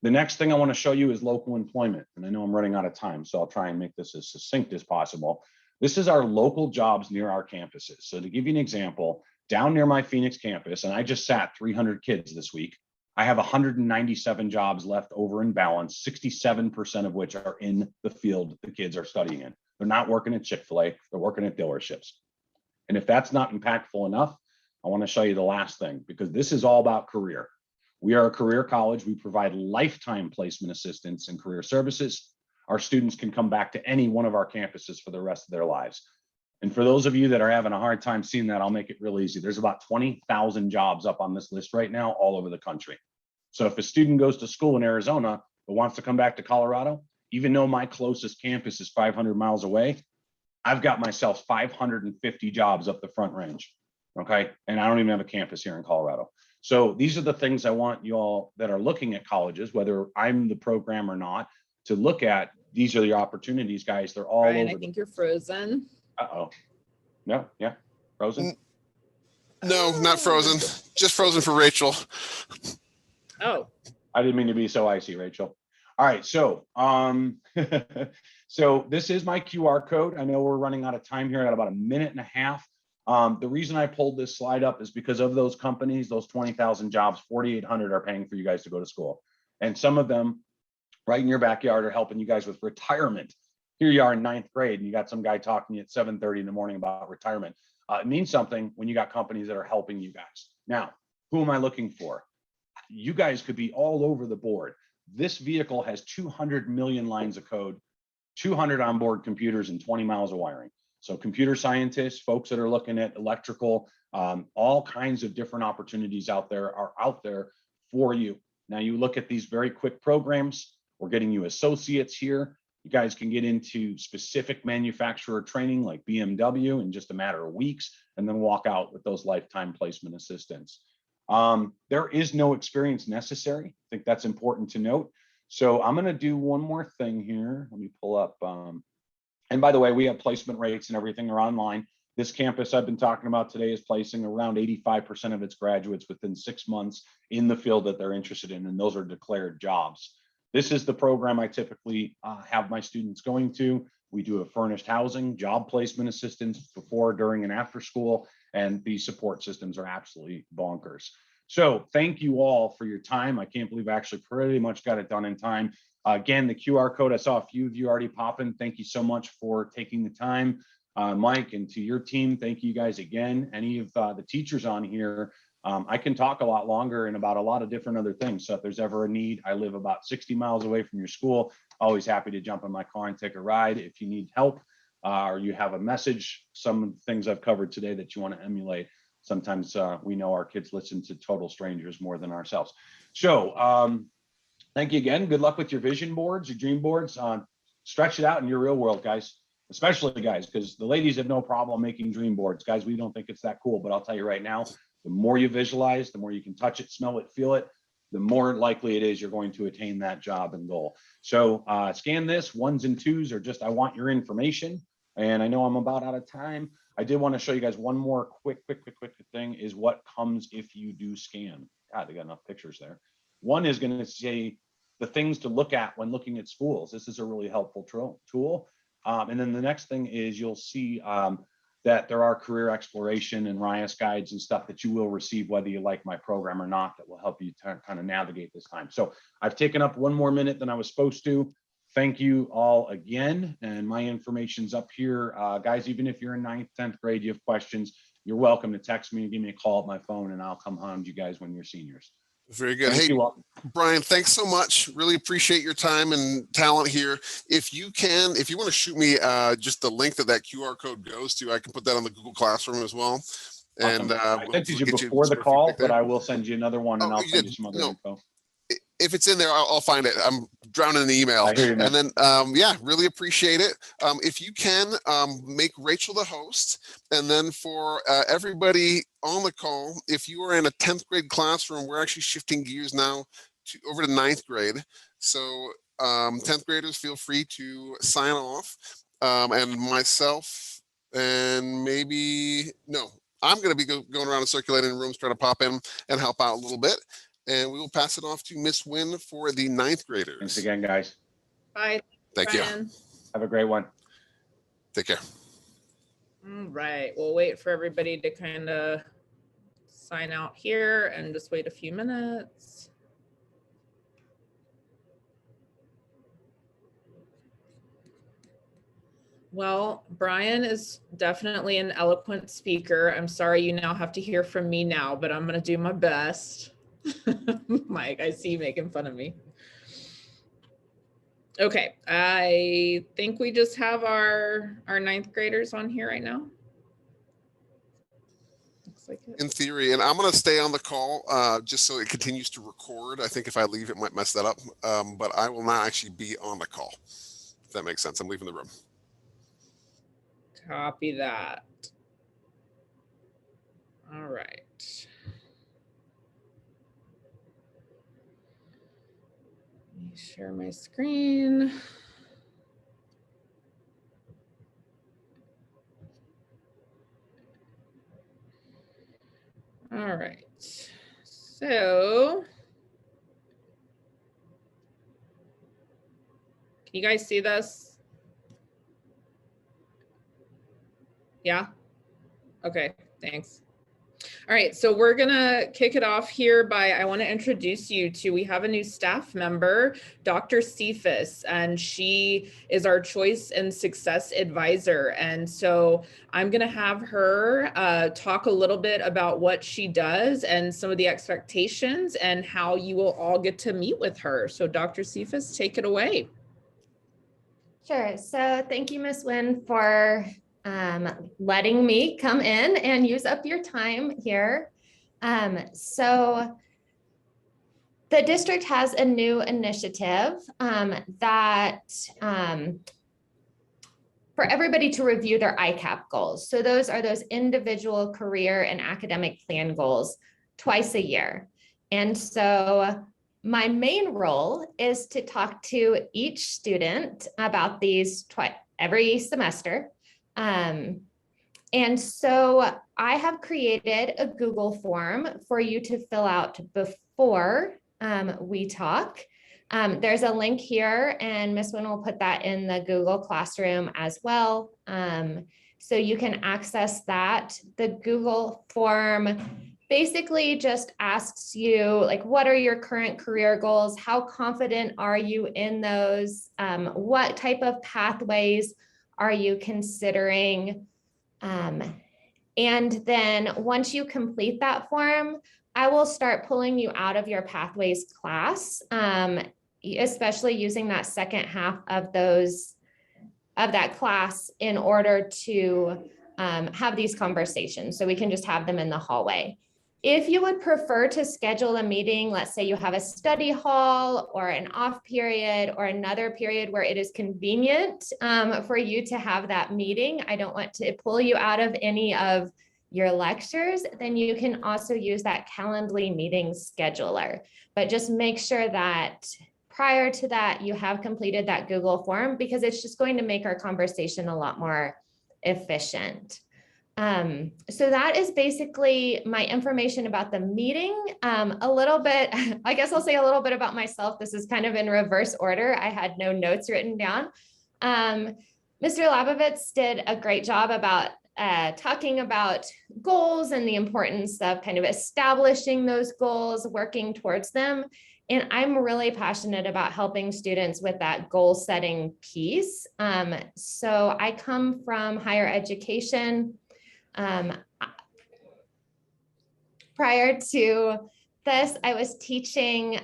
S2: The next thing I want to show you is local employment. And I know I'm running out of time, so I'll try and make this as succinct as possible. This is our local jobs near our campuses. So to give you an example, down near my Phoenix campus, and I just sat 300 kids this week, I have 197 jobs left over in balance, 67% of which are in the field the kids are studying in. They're not working at Chick-fil-A, they're working at dealerships. And if that's not impactful enough, I want to show you the last thing, because this is all about career. We are a career college. We provide lifetime placement assistance and career services. Our students can come back to any one of our campuses for the rest of their lives. And for those of you that are having a hard time seeing that, I'll make it real easy. There's about 20,000 jobs up on this list right now all over the country. So if a student goes to school in Arizona but wants to come back to Colorado, even though my closest campus is 500 miles away, I've got myself 550 jobs up the Front Range. Okay. And I don't even have a campus here in Colorado. So these are the things I want you all that are looking at colleges, whether I'm the program or not, to look at. These are the opportunities, guys. They're all
S3: Brian,
S2: over.
S3: I think you're frozen.
S2: Uh-oh. No, yeah, frozen.
S1: No, not frozen. Just frozen for Rachel.
S3: Oh,
S2: I didn't mean to be so icy, Rachel. All right, so so this is my QR code. I know we're running out of time here. I got about a minute and a half. The reason I pulled this slide up is because of those companies, those 20,000 jobs, 4,800 are paying for you guys to go to school. And some of them right in your backyard are helping you guys with retirement. Here you are in 9th grade and you got some guy talking to you at 7:30 in the morning about retirement. It means something when you got companies that are helping you guys. Now, who am I looking for? You guys could be all over the board. This vehicle has 200 million lines of code, 200 onboard computers, and 20 miles of wiring. So computer scientists, folks that are looking at electrical, all kinds of different opportunities out there are out there for you. Now you look at these very quick programs. We're getting you associates here. You guys can get into specific manufacturer training like BMW in just a matter of weeks, and then walk out with those lifetime placement assistants. There is no experience necessary. I think that's important to note. So I'm going to do one more thing here. Let me pull up. And by the way, we have placement rates and everything are online. This campus I've been talking about today is placing around 85% of its graduates within 6 months in the field that they're interested in, and those are declared jobs. This is the program I typically have my students going to. We do a furnished housing, job placement assistance before, during, and after school, and these support systems are absolutely bonkers. So thank you all for your time. I can't believe I actually pretty much got it done in time. Again, the QR code, I saw a few of you already popping. Thank you so much for taking the time. Mike, and to your team, thank you guys again. Any of the teachers on here, I can talk a lot longer and about a lot of different other things. So if there's ever a need, I live about 60 miles away from your school. Always happy to jump in my car and take a ride. If you need help or you have a message, some of the things I've covered today that you want to emulate. Sometimes we know our kids listen to total strangers more than ourselves. So thank you again. Good luck with your vision boards, your dream boards. Stretch it out in your real world, guys. Especially guys, because the ladies have no problem making dream boards. Guys, we don't think it's that cool, but I'll tell you right now, the more you visualize, the more you can touch it, smell it, feel it, the more likely it is you're going to attain that job and goal. So scan this, 1s and 2s are just, I want your information. And I know I'm about out of time. I did want to show you guys one more quick thing is what comes if you do scan. God, they got enough pictures there. One is going to say the things to look at when looking at schools. This is a really helpful tool. And then the next thing is you'll see that there are career exploration and RIAS guides and stuff that you will receive whether you like my program or not, that will help you kind of navigate this time. So I've taken up 1 more minute than I was supposed to. Thank you all again. And my information's up here. Guys, even if you're in 9th, 10th grade, you have questions, you're welcome to text me and give me a call at my phone and I'll come hound you guys when you're seniors.
S1: Very good.
S2: Thank
S1: Hey,
S2: you all.
S1: Brian, thanks so much. Really appreciate your time and talent here. If you want to shoot me just the link that QR code goes to, I can put that on the Google Classroom as well. And
S2: I sent you before the call, but I will send you another one and I'll send you some other info.
S1: If it's in there, I'll find it. I'm drowning in the email.
S2: I hear you, man.
S1: And then, yeah, really appreciate it. If you can, make Rachel the host. And then for everybody on the call, if you are in a 10th grade classroom, we're actually shifting gears now over to 9th grade. So 10th graders, feel free to sign off. And myself and I'm going to be going around and circulating rooms, trying to pop in and help out a little bit. And we will pass it off to Miss Wynn for the 9th graders.
S2: Thanks again, guys.
S3: bye.
S1: Thank you.
S2: Have a great one.
S1: Take care.
S3: All right, we'll wait for everybody to kind of sign out here and just wait a few minutes. Well, Brian is definitely an eloquent speaker. I'm sorry you now have to hear from me now, but I'm going to do my best. Mike, I see you making fun of me. Okay, I think we just have our 9th graders on here right now. Looks like it.
S1: In theory, and I'm going to stay on the call just so it continues to record. I think if I leave, it might mess that up. But I will not actually be on the call. If that makes sense. I'm leaving the room.
S3: Copy that. All right. me share my screen. All right, so can you guys see this? Yeah? Okay, thanks. All right, so we're gonna kick it off here by, I wanna introduce you to, we have a new staff member, Dr. Cephus, and she is our Choice and Success Advisor. And so I'm gonna have her talk a little bit about what she does and some of the expectations and how you will all get to meet with her. So Dr. Cephus, take it away.
S4: Sure. So thank you, Ms. Wynn, for letting me come in and use up your time here. So the district has a new initiative that for everybody to review their ICAP goals. So those are those individual career and academic plan goals twice a year. And so my main role is to talk to each student about these every semester. And so I have created a Google form for you to fill out before we talk. There's a link here, and Ms. Wynn will put that in the Google Classroom as well. So you can access that. The Google form basically just asks you, like, what are your current career goals? How confident are you in those? What type of pathways are you considering? And then once you complete that form, I will start pulling you out of your pathways class, especially using that second half of that class in order to have these conversations. So we can just have them in the hallway. If you would prefer to schedule a meeting, let's say you have a study hall or an off period or another period where it is convenient for you to have that meeting, I don't want to pull you out of any of your lectures, then you can also use that Calendly meeting scheduler. But just make sure that prior to that, you have completed that Google form, because it's just going to make our conversation a lot more efficient. So that is basically my information about the meeting. A little bit, I guess I'll say a little bit about myself. This is kind of in reverse order. I had no notes written down. Mr. Labovitz did a great job about talking about goals and the importance of kind of establishing those goals, working towards them. And I'm really passionate about helping students with that goal setting piece. So I come from higher education. Prior to this, I was teaching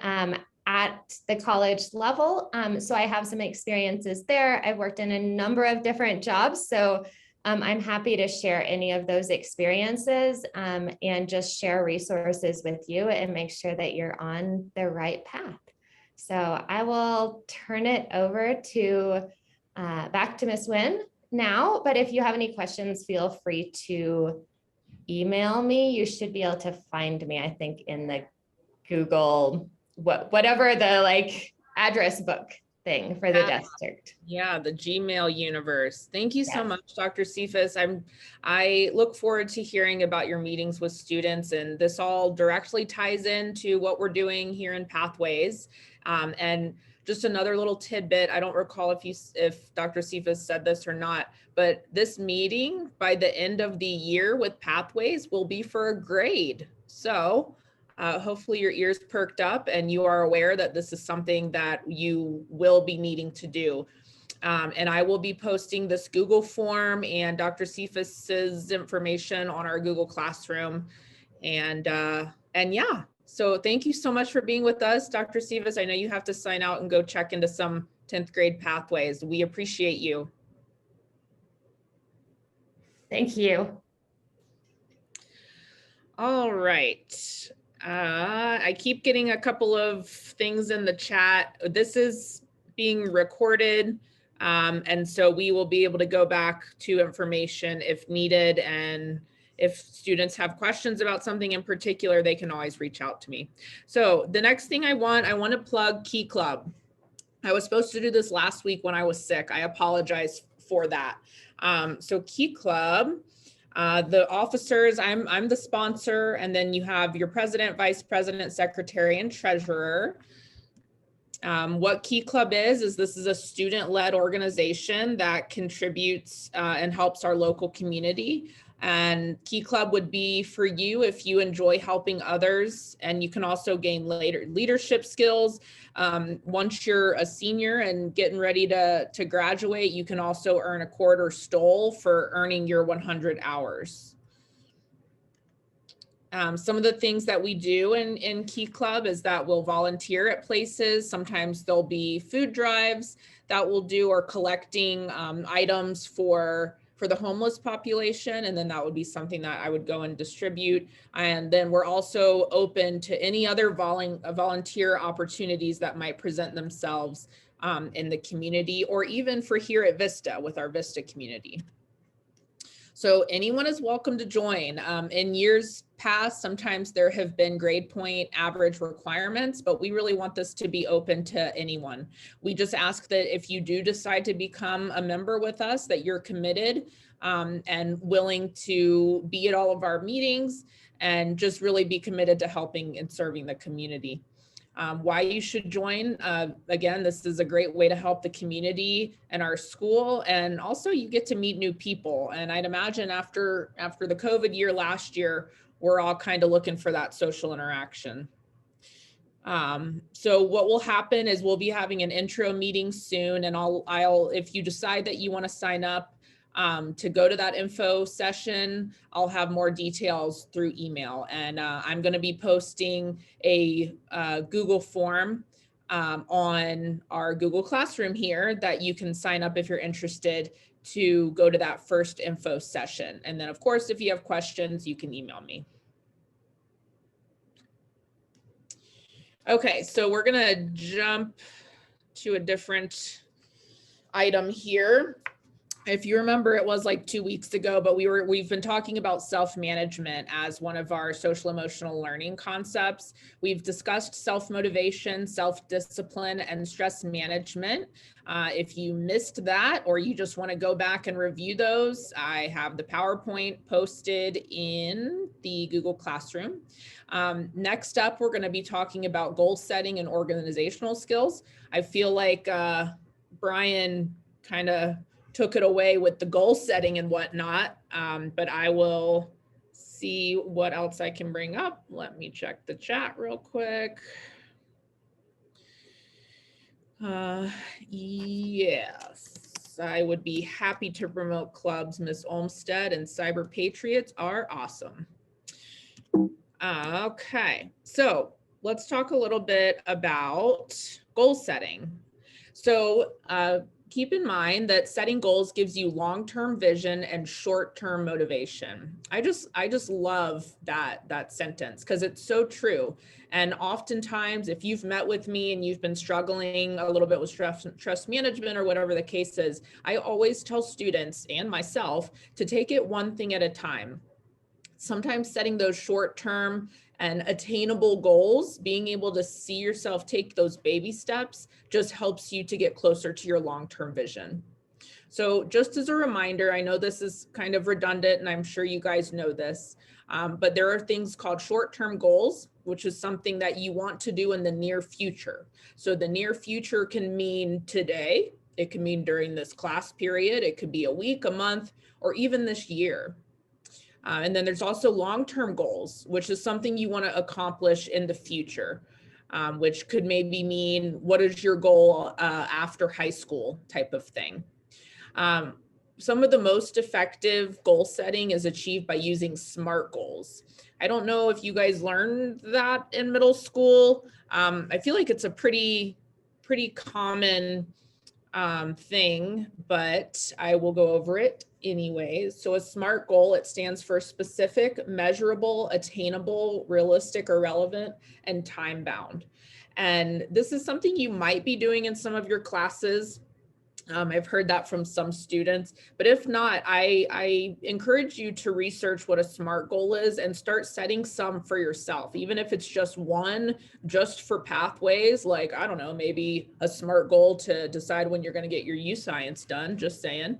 S4: at the college level. So I have some experiences there. I've worked in a number of different jobs. So I'm happy to share any of those experiences and just share resources with you and make sure that you're on the right path. So I will turn it over to back to Ms. Wynn now, but if you have any questions, feel free to email me. You should be able to find me, I think, in the Google, whatever the address book thing for the district.
S3: Yeah, the Gmail universe. Thank you so much, Dr. Cephus. I look forward to hearing about your meetings with students, and this all directly ties into what we're doing here in Pathways. And just another little tidbit, I don't recall if Dr. Cephus said this or not, but this meeting by the end of the year with Pathways will be for a grade. So hopefully your ears perked up and you are aware that this is something that you will be needing to do. And I will be posting this Google form and Dr. Cephus's information on our Google Classroom. And yeah, so thank you so much for being with us, Dr. Cephus. I know you have to sign out and go check into some 10th grade pathways. We appreciate you.
S4: Thank you.
S3: All right. I keep getting a couple of things in the chat. This is being recorded. And so we will be able to go back to information if needed. And if students have questions about something in particular, they can always reach out to me. So the next thing I want to plug Key Club. I was supposed to do this last week when I was sick. I apologize for that. So Key Club, the officers, I'm the sponsor, and then you have your president, vice president, secretary, and treasurer. What Key Club is this is a student-led organization that contributes and helps our local community. And Key Club would be for you if you enjoy helping others, and you can also gain later leadership skills. Once you're a senior and getting ready to graduate, you can also earn a quarter stole for earning your 100 hours. Some of the things that we do in Key Club is that we'll volunteer at places. Sometimes there'll be food drives that we'll do, or collecting items for the homeless population. And then that would be something that I would go and distribute. And then we're also open to any other volunteer opportunities that might present themselves in the community, or even for here at Vista with our Vista community. So anyone is welcome to join. In years past, sometimes there have been grade point average requirements, but we really want this to be open to anyone. We just ask that if you do decide to become a member with us, that you're committed and willing to be at all of our meetings, and just really be committed to helping and serving the community. Why you should join. Again, this is a great way to help the community and our school, and also you get to meet new people. And I'd imagine after the COVID year last year, we're all kind of looking for that social interaction. So what will happen is we'll be having an intro meeting soon, and I'll if you decide that you want to sign up to go to that info session, I'll have more details through email. And I'm going to be posting a Google form on our Google Classroom here that you can sign up if you're interested to go to that first info session. And then of course, if you have questions, you can email me. Okay, so we're going to jump to a different item here. If you remember, it was like 2 weeks ago, but we've been talking about self-management as one of our social emotional learning concepts. We've discussed self-motivation, self-discipline, and stress management. If you missed that, or you just want to go back and review those, I have the PowerPoint posted in the Google Classroom. Next up, we're going to be talking about goal setting and organizational skills. I feel like Brian kind of took it away with the goal setting and whatnot, but I will see what else I can bring up. Let me check the chat real quick. Yes, I would be happy to promote clubs. Miss Olmstead and Cyber Patriots are awesome. Okay, so let's talk a little bit about goal setting. So keep in mind that setting goals gives you long-term vision and short-term motivation. I just love that sentence because it's so true. And oftentimes, if you've met with me and you've been struggling a little bit with stress management or whatever the case is, I always tell students and myself to take it one thing at a time. Sometimes setting those short-term and attainable goals, being able to see yourself take those baby steps just helps you to get closer to your long-term vision. So just as a reminder, I know this is kind of redundant and I'm sure you guys know this, but there are things called short-term goals, which is something that you want to do in the near future. So the near future can mean today, it can mean during this class period, it could be a week, a month, or even this year. And then there's also long-term goals, which is something you want to accomplish in the future, which could maybe mean what is your goal after high school type of thing. Some of the most effective goal setting is achieved by using SMART goals. I don't know if you guys learned that in middle school. I feel like it's a pretty common thing, but I will go over it anyways. So a SMART goal, it stands for specific, measurable, attainable, realistic or relevant, and time bound. And this is something you might be doing in some of your classes. I've heard that from some students, but if not, I encourage you to research what a SMART goal is and start setting some for yourself, even if it's just one, just for pathways, like, I don't know, maybe a SMART goal to decide when you're going to get your U Science done, just saying.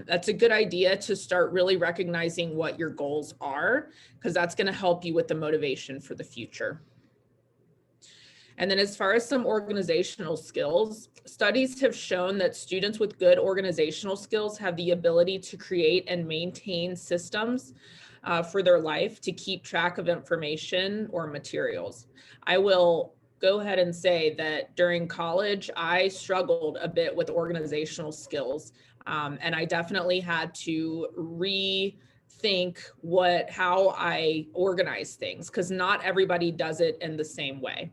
S3: That's a good idea to start really recognizing what your goals are, because that's going to help you with the motivation for the future. And then as far as some organizational skills, studies have shown that students with good organizational skills have the ability to create and maintain systems for their life to keep track of information or materials. I will go ahead and say that during college, I struggled a bit with organizational skills, and I definitely had to rethink how I organize things, because not everybody does it in the same way.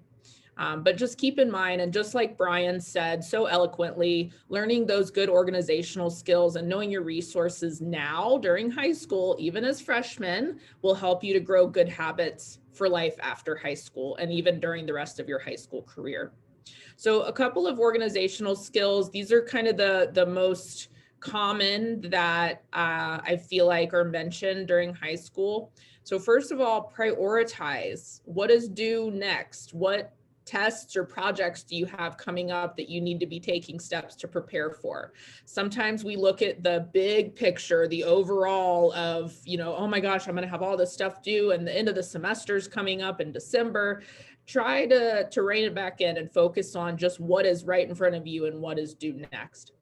S3: But just keep in mind, and just like Brian said so eloquently, learning those good organizational skills and knowing your resources now during high school, even as freshmen, will help you to grow good habits for life after high school and even during the rest of your high school career. So a couple of organizational skills, these are kind of the most common that I feel like are mentioned during high school. So first of all, prioritize. What is due next? What tests or projects do you have coming up that you need to be taking steps to prepare for? Sometimes we look at the big picture, the overall of, oh my gosh, I'm going to have all this stuff due and the end of the semester is coming up in December. Try to rein it back in and focus on just what is right in front of you and what is due next.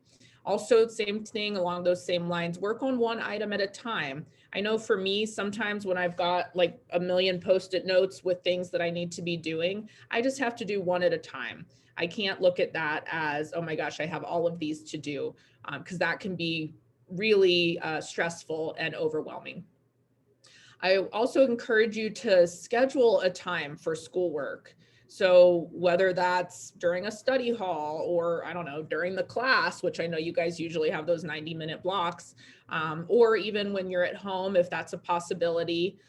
S3: Also, same thing along those same lines, work on one item at a time. I know for me, sometimes when I've got like a million Post-it notes with things that I need to be doing, I just have to do one at a time. I can't look at that as, oh my gosh, I have all of these to do, because that can be really stressful and overwhelming. I also encourage you to schedule a time for schoolwork. So whether that's during a study hall or, I don't know, during the class, which I know you guys usually have those 90-minute blocks, or even when you're at home, if that's a possibility,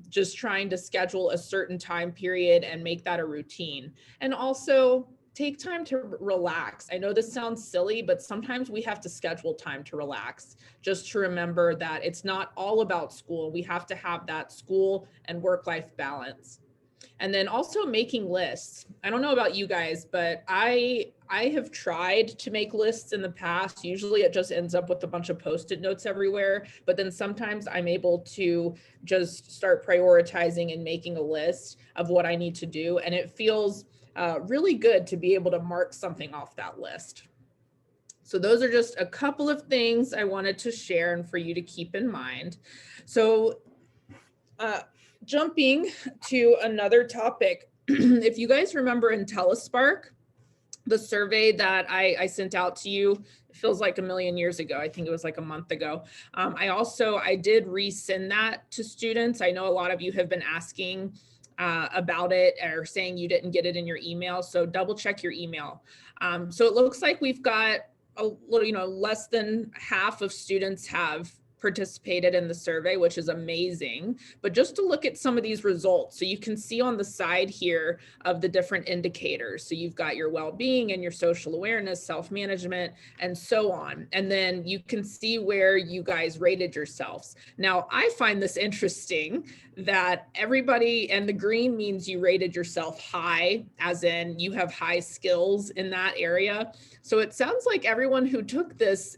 S3: just trying to schedule a certain time period and make that a routine. And also take time to relax. I know this sounds silly, but sometimes we have to schedule time to relax, just to remember that it's not all about school. We have to have that school and work-life balance. And then also making lists. I don't know about you guys, but I have tried to make lists in the past. Usually it just ends up with a bunch of Post-it notes everywhere, but then sometimes I'm able to just start prioritizing and making a list of what I need to do. And it feels really good to be able to mark something off that list. So those are just a couple of things I wanted to share and for you to keep in mind. So jumping to another topic, if you guys remember IntelliSpark, the survey that I sent out to you, it feels like a million years ago. I think it was like a month ago. I did resend that to students. I know a lot of you have been asking about it or saying you didn't get it in your email. So double check your email. So it looks like we've got a little, less than half of students have participated in the survey, which is amazing. But just to look at some of these results, so you can see on the side here of the different indicators. So you've got your well-being and your social awareness, self-management, and so on. And then you can see where you guys rated yourselves. Now, I find this interesting that everybody, and the green means you rated yourself high, as in you have high skills in that area. So it sounds like everyone who took this,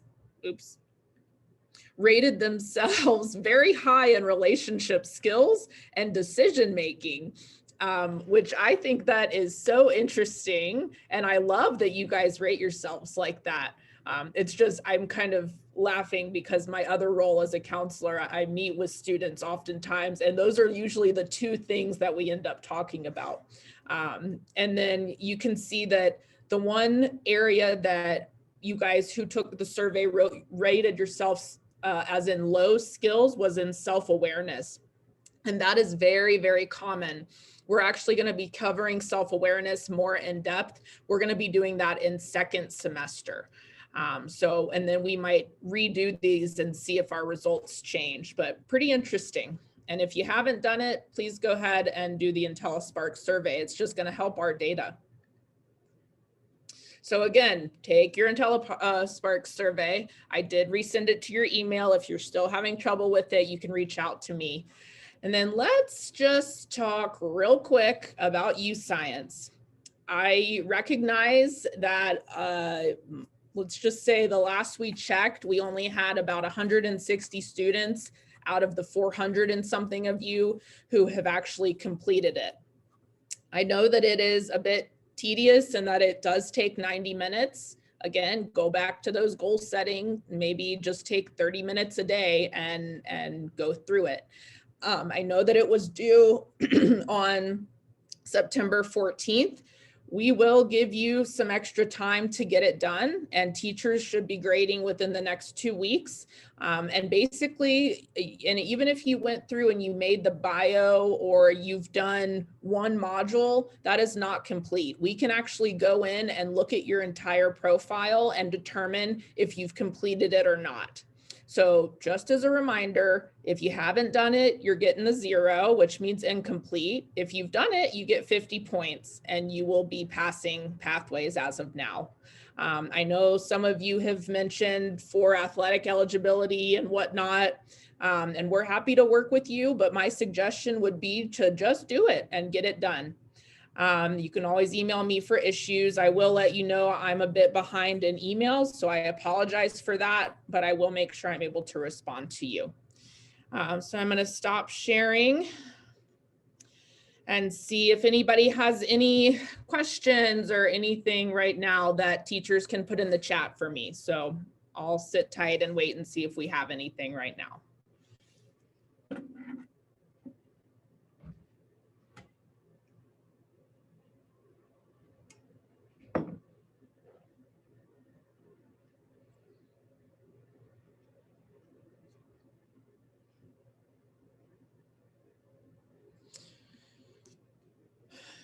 S3: rated themselves very high in relationship skills and decision making, which I think that is so interesting. And I love that you guys rate yourselves like that. It's just, I'm kind of laughing because my other role as a counselor, I meet with students oftentimes, and those are usually the two things that we end up talking about. And then you can see that the one area that you guys who took the survey rated yourselves as in low skills was in self-awareness. And that is very, very common. We're actually going to be covering self-awareness more in depth. We're going to be doing that in second semester. And then we might redo these and see if our results change, but pretty interesting. And if you haven't done it, please go ahead and do the IntelliSpark survey. It's just going to help our data. So again, take your IntelliSpark survey. I did resend it to your email. If you're still having trouble with it, you can reach out to me. And then let's just talk real quick about UScience. I recognize that, let's just say the last we checked, we only had about 160 students out of the 400 and something of you who have actually completed it. I know that it is a bit tedious and that it does take 90 minutes. Again, go back to those goal setting, maybe just take 30 minutes a day and go through it. I know that it was due on September 14th. We will give you some extra time to get it done, and teachers should be grading within the next 2 weeks. And basically, and even if you went through and you made the bio or you've done one module, that is not complete. We can actually go in and look at your entire profile and determine if you've completed it or not. So just as a reminder, if you haven't done it, you're getting the 0, which means incomplete. If you've done it, you get 50 points and you will be passing pathways as of now. I know some of you have mentioned for athletic eligibility and whatnot, and we're happy to work with you, but my suggestion would be to just do it and get it done. You can always email me for issues. I will let you know I'm a bit behind in emails, so I apologize for that, but I will make sure I'm able to respond to you. So I'm going to stop sharing and see if anybody has any questions or anything right now that teachers can put in the chat for me. So I'll sit tight and wait and see if we have anything right now.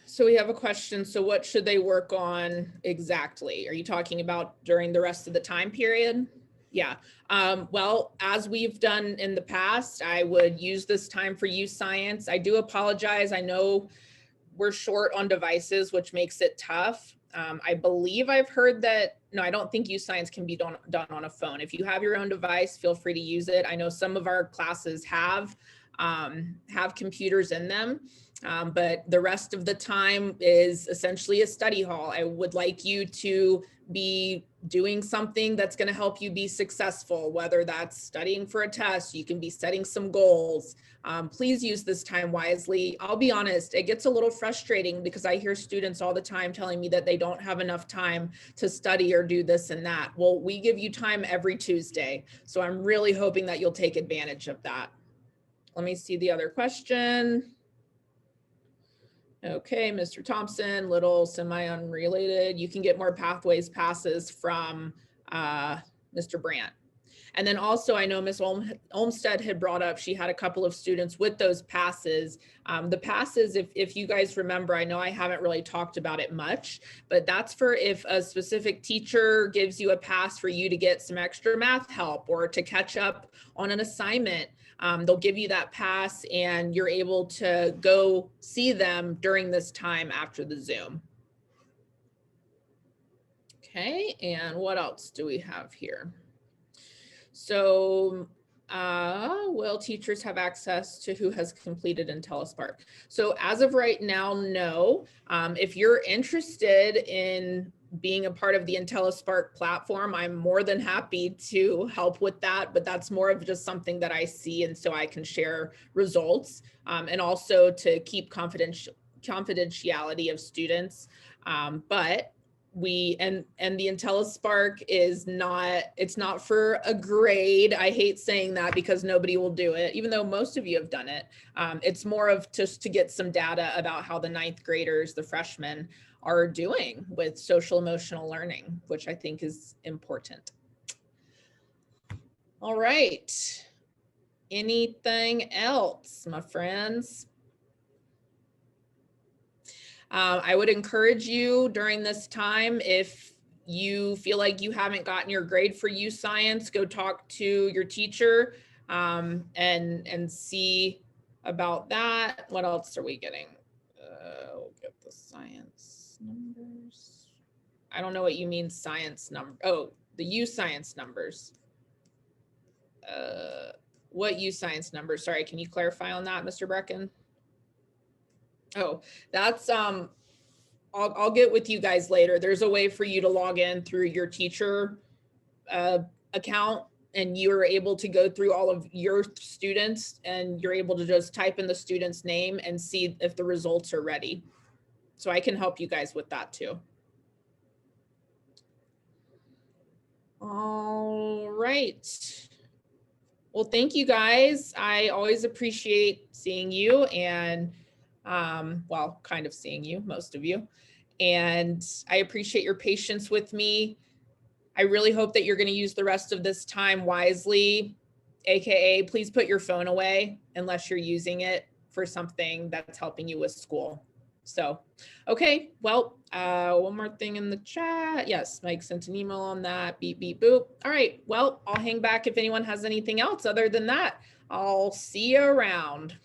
S3: So we have a question. So what should they work on exactly? Are you talking about during the rest of the time period? Yeah. Well, as we've done in the past, I would use this time for UScience. I do apologize. I know we're short on devices, which makes it tough. I believe I've heard that, no, I don't think UScience can be done on a phone. If you have your own device, feel free to use it. I know some of our classes have computers in them. But the rest of the time is essentially a study hall. I would like you to be doing something that's going to help you be successful, whether that's studying for a test, you can be setting some goals. Please use this time wisely. I'll be honest, it gets a little frustrating because I hear students all the time telling me that they don't have enough time to study or do this and that. Well, we give you time every Tuesday. So I'm really hoping that you'll take advantage of that. Let me see the other question. Okay, Mr. Thompson, little semi-unrelated. You can get more pathways passes from Mr. Brandt. And then also, I know Ms. Olmstead had brought up, she had a couple of students with those passes. The passes, if you guys remember, I know I haven't really talked about it much, but that's for if a specific teacher gives you a pass for you to get some extra math help or to catch up on an assignment. They'll give you that pass and you're able to go see them during this time after the Zoom. Okay, and what else do we have here? So will teachers have access to who has completed IntelliSpark? So as of right now, no. If you're interested in being a part of the IntelliSpark platform, I'm more than happy to help with that, but that's more of just something that I see and so I can share results and also to keep confidentiality of students. But the IntelliSpark is not, it's not for a grade. I hate saying that because nobody will do it, even though most of you have done it. It's more of just to get some data about how the 9th graders, the freshmen, are doing with social emotional learning, which I think is important. All right. Anything else, my friends? I would encourage you during this time, if you feel like you haven't gotten your grade for UScience, go talk to your teacher and see about that. What else are we getting? We'll get the science numbers. I don't know what you mean science number. Oh, the U science numbers. What U science numbers? Sorry, can you clarify on that, Mr. Brecken? Oh, that's I'll get with you guys later. There's a way for you to log in through your teacher account, and you're able to go through all of your students, and you're able to just type in the student's name and see if the results are ready. So I can help you guys with that too. All right. Well, thank you guys. I always appreciate seeing you and well, kind of seeing you, most of you. And I appreciate your patience with me. I really hope that you're going to use the rest of this time wisely, AKA please put your phone away unless you're using it for something that's helping you with school. So, okay, well, one more thing in the chat. Yes, Mike sent an email on that. Beep, beep, boop. All right, well, I'll hang back if anyone has anything else. Other than that, I'll see you around.